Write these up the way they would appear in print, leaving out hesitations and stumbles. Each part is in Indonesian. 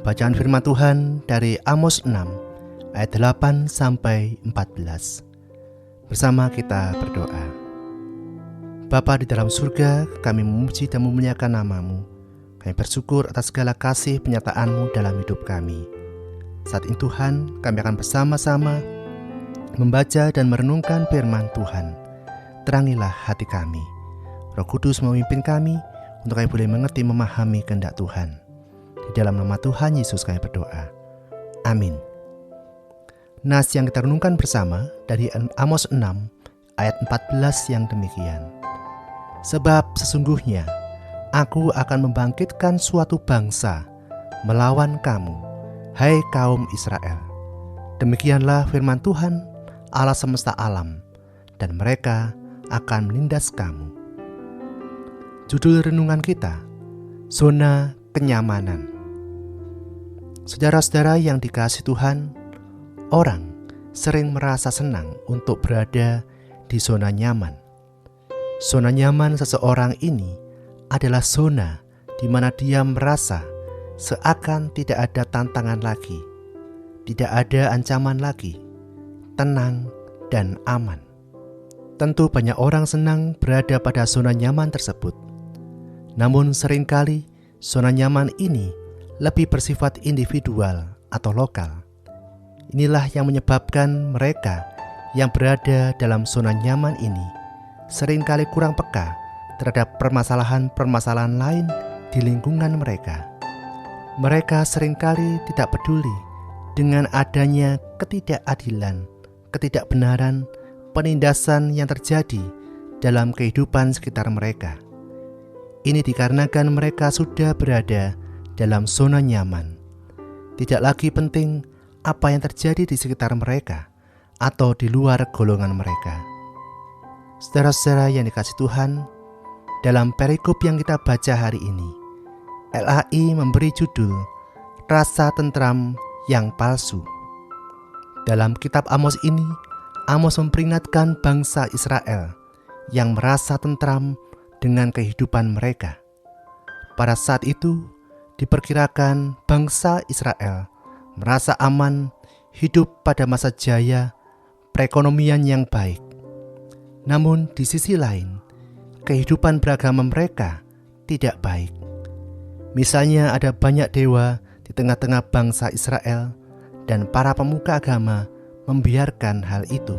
Bacaan firman Tuhan dari Amos 6 ayat 8-14. Bersama kita berdoa. Bapa di dalam surga, kami memuji dan memuliakan nama-Mu. Kami bersyukur atas segala kasih penyertaan-Mu dalam hidup kami. Saat ini Tuhan, kami akan bersama-sama membaca dan merenungkan firman Tuhan. Terangilah hati kami. Roh Kudus memimpin kami untuk kami boleh mengerti memahami kehendak Tuhan. Di dalam nama Tuhan Yesus kami berdoa. Amin. Nas yang kita renungkan bersama dari Amos 6 ayat 14 yang demikian. Sebab sesungguhnya aku akan membangkitkan suatu bangsa melawan kamu, hai kaum Israel. Demikianlah firman Tuhan Allah semesta alam, dan mereka akan menindas kamu. Judul renungan kita, zona kenyamanan. Saudara-saudara yang dikasihi Tuhan, orang sering merasa senang untuk berada di zona nyaman. Zona nyaman seseorang ini adalah zona di mana dia merasa seakan tidak ada tantangan lagi, tidak ada ancaman lagi, tenang dan aman. Tentu banyak orang senang berada pada zona nyaman tersebut. Namun seringkali zona nyaman ini lebih bersifat individual atau lokal. Inilah yang menyebabkan mereka yang berada dalam zona nyaman ini seringkali kurang peka terhadap permasalahan-permasalahan lain di lingkungan mereka. Mereka seringkali tidak peduli dengan adanya ketidakadilan, ketidakbenaran, penindasan yang terjadi dalam kehidupan sekitar mereka. Ini dikarenakan mereka sudah berada dalam zona nyaman. Tidak lagi penting apa yang terjadi di sekitar mereka atau di luar golongan mereka. Saudara-saudara yang dikasihi Tuhan, dalam perikop yang kita baca hari ini, LAI memberi judul Rasa Tentram yang Palsu. Dalam kitab Amos ini, Amos memperingatkan bangsa Israel yang merasa tentram dengan kehidupan mereka. Pada saat itu, diperkirakan bangsa Israel merasa aman hidup pada masa jaya perekonomian yang baik. Namun di sisi lain, kehidupan beragama mereka tidak baik. Misalnya ada banyak dewa di tengah-tengah bangsa Israel dan para pemuka agama membiarkan hal itu.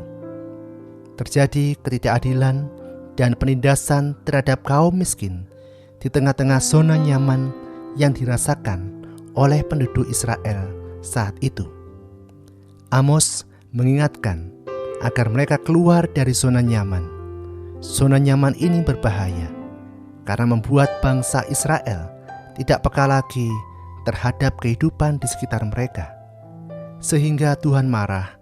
Terjadi ketidakadilan dan penindasan terhadap kaum miskin di tengah-tengah zona nyaman yang dirasakan oleh penduduk Israel saat itu. Amos mengingatkan agar mereka keluar dari zona nyaman. Zona nyaman ini berbahaya karena membuat bangsa Israel tidak peka lagi terhadap kehidupan di sekitar mereka, sehingga Tuhan marah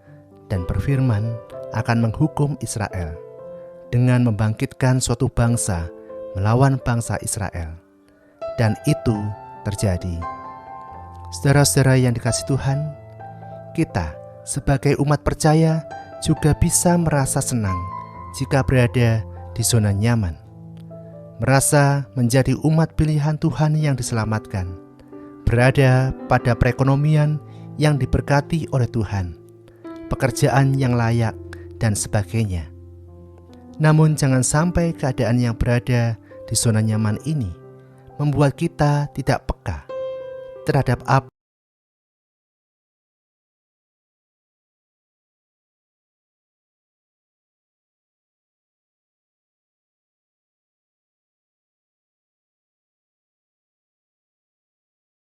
dan berfirman akan menghukum Israel dengan membangkitkan suatu bangsa melawan bangsa Israel. Dan itu terjadi. Saudara-saudara yang dikasihi Tuhan, kita sebagai umat percaya juga bisa merasa senang jika berada di zona nyaman. Merasa menjadi umat pilihan Tuhan yang diselamatkan, berada pada perekonomian yang diberkati oleh Tuhan, pekerjaan yang layak, dan sebagainya. Namun jangan sampai keadaan yang berada di zona nyaman ini membuat kita tidak peka terhadap apa